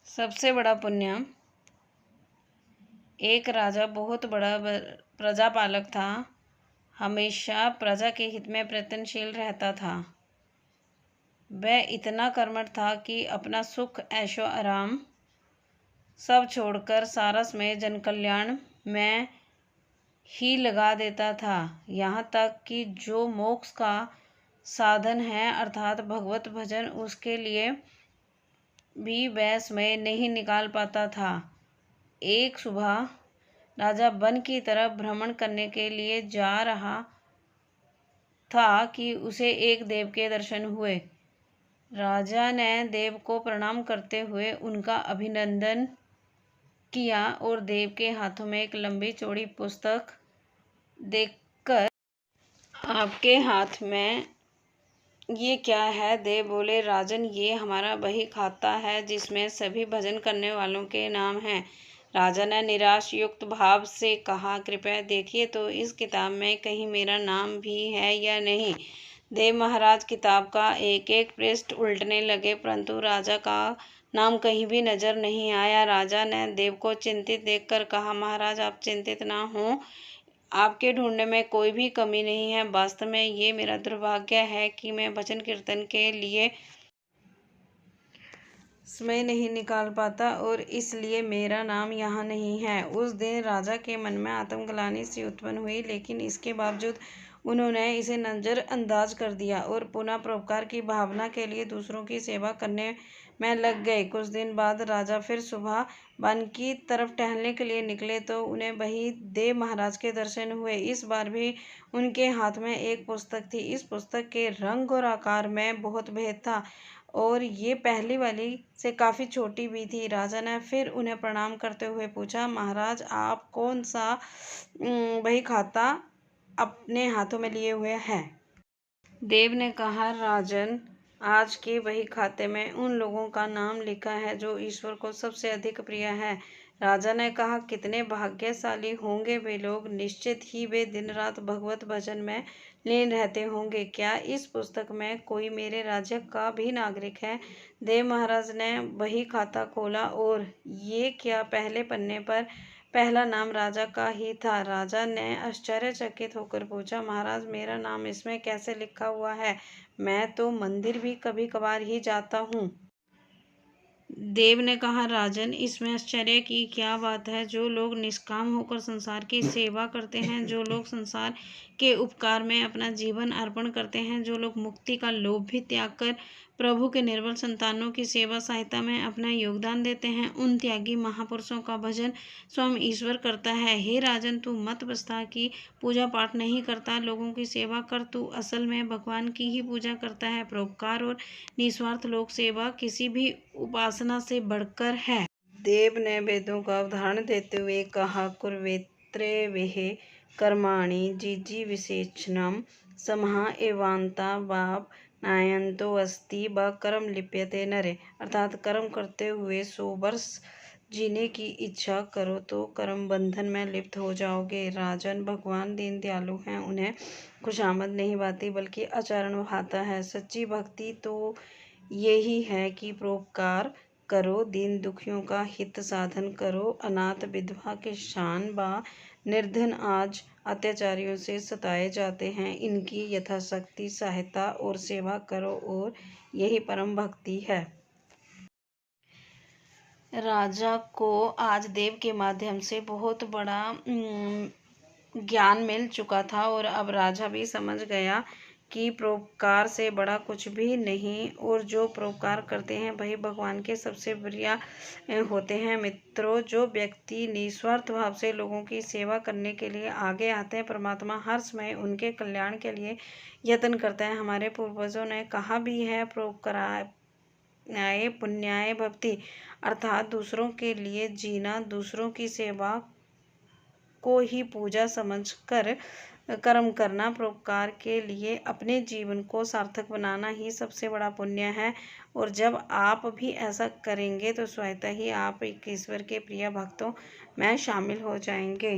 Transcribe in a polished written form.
सबसे बड़ा पुण्य। एक राजा बहुत बड़ा प्रजापालक था, हमेशा प्रजा के हित में प्रयत्नशील रहता था। वह इतना कर्मठ था कि अपना सुख ऐशो आराम सब छोड़कर सारा समय जनकल्याण में ही लगा देता था। यहाँ तक कि जो मोक्ष का साधन है अर्थात भगवत भजन, उसके लिए भी वह समय नहीं निकाल पाता था। एक सुबह राजा वन की तरफ भ्रमण करने के लिए जा रहा था कि उसे एक देव के दर्शन हुए। राजा ने देव को प्रणाम करते हुए उनका अभिनंदन किया और देव के हाथों में एक लंबी चौड़ी पुस्तक देखकर, आपके हाथ में ये क्या है? देव बोले, राजन, ये हमारा बही खाता है जिसमें सभी भजन करने वालों के नाम हैं। राजा ने निराश युक्त भाव से कहा, कृपया देखिए तो इस किताब में कहीं मेरा नाम भी है या नहीं। देव महाराज किताब का एक एक पृष्ठ उल्टने लगे, परंतु राजा का नाम कहीं भी नजर नहीं आया। राजा ने देव को चिंतित देखकर कहा, महाराज, आप चिंतित ना हों, आपके ढूंढने में कोई भी कमी नहीं है। वास्तव में ये मेरा दुर्भाग्य है कि मैं भजन कीर्तन के लिए समय नहीं निकाल पाता और इसलिए मेरा नाम यहाँ नहीं है। उस दिन राजा के मन में आत्मग्लानि सी उत्पन्न हुई, लेकिन इसके बावजूद उन्होंने इसे नजरअंदाज कर दिया और पुनः परोपकार की भावना के लिए दूसरों की सेवा करने में लग गए। कुछ दिन बाद राजा फिर सुबह वन की तरफ टहलने के लिए निकले तो उन्हें वही देव महाराज के दर्शन हुए। इस बार भी उनके हाथ में एक पुस्तक थी। इस पुस्तक के रंग और आकार में बहुत भेद था और ये पहली वाली से काफ़ी छोटी भी थी। राजा ने फिर उन्हें प्रणाम करते हुए पूछा, महाराज, आप कौन सा बही खाता अपने हाथों में लिए हुए हैं? देव ने कहा, राजन, आज के बही खाते में उन लोगों का नाम लिखा है जो ईश्वर को सबसे अधिक प्रिय है। राजा ने कहा, कितने भाग्यशाली होंगे वे लोग, निश्चित ही वे दिन रात भगवत भजन में लीन रहते होंगे। क्या इस पुस्तक में कोई मेरे राज्य का भी नागरिक है? देव महाराज ने बही खाता खोला और ये क्या, पहले पन्ने पर पहला नाम राजा का ही था। राजा ने आश्चर्यचकित होकर पूछा, महाराज, मेरा नाम इसमें कैसे लिखा हुआ है? मैं तो मंदिर भी कभी कभार ही जाता हूँ। देव ने कहा, राजन, इसमें आश्चर्य की क्या बात है? जो लोग निष्काम होकर संसार की सेवा करते हैं, जो लोग संसार के उपकार में अपना जीवन अर्पण करते हैं, जो लोग मुक्ति का लोभ भी त्याग कर प्रभु के निर्बल संतानों की सेवा सहायता में अपना योगदान देते हैं, उन त्यागी महापुरुषों का भजन स्वयं ईश्वर करता है। हे राजन, तू मत पछता कि पूजा पाठ नहीं करता, लोगों की सेवा कर, तू असल में भगवान की ही पूजा करता है। परोपकार और निस्वार्थ लोक सेवा किसी भी उपासना से बढ़कर है। देव ने वेदों का उदाहरण देते हुए कहा, कुर्वेत्रेवेह कर्माणि जिजीविषेचनम समहा एवांता वाप नायंतो अस्ति व कर्म लिप्यते नरे। अर्थात कर्म करते हुए 100 वर्ष जीने की इच्छा करो तो कर्म बंधन में लिप्त हो जाओगे। राजन, भगवान दीन दयालु हैं, उन्हें खुशामद नहीं भाती बल्कि आचरण भाता है। सच्ची भक्ति तो यही है कि परोपकार करो, दीन दुखियों का हित साधन करो, अनाथ विधवा किसान व निर्धन आज अत्याचारियों से सताए जाते हैं, इनकी यथाशक्ति सहायता और सेवा करो, और यही परम भक्ति है। राजा को आज देव के माध्यम से बहुत बड़ा ज्ञान मिल चुका था और अब राजा भी समझ गया कि परोपकार से बड़ा कुछ भी नहीं, और जो परोपकार करते हैं वही भगवान के सबसे प्रिय होते हैं। मित्रों, जो व्यक्ति निस्वार्थ भाव से लोगों की सेवा करने के लिए आगे आते हैं, परमात्मा हर समय उनके कल्याण के लिए यत्न करता है। हमारे पूर्वजों ने कहा भी है, परोपकाराय पुण्याय भवति, अर्थात दूसरों के लिए जीना, दूसरों की सेवा को ही पूजा समझकर कर्म करना, परोपकार के लिए अपने जीवन को सार्थक बनाना ही सबसे बड़ा पुण्य है। और जब आप भी ऐसा करेंगे तो स्वतः ही आप एक ईश्वर के प्रिय भक्तों में शामिल हो जाएंगे।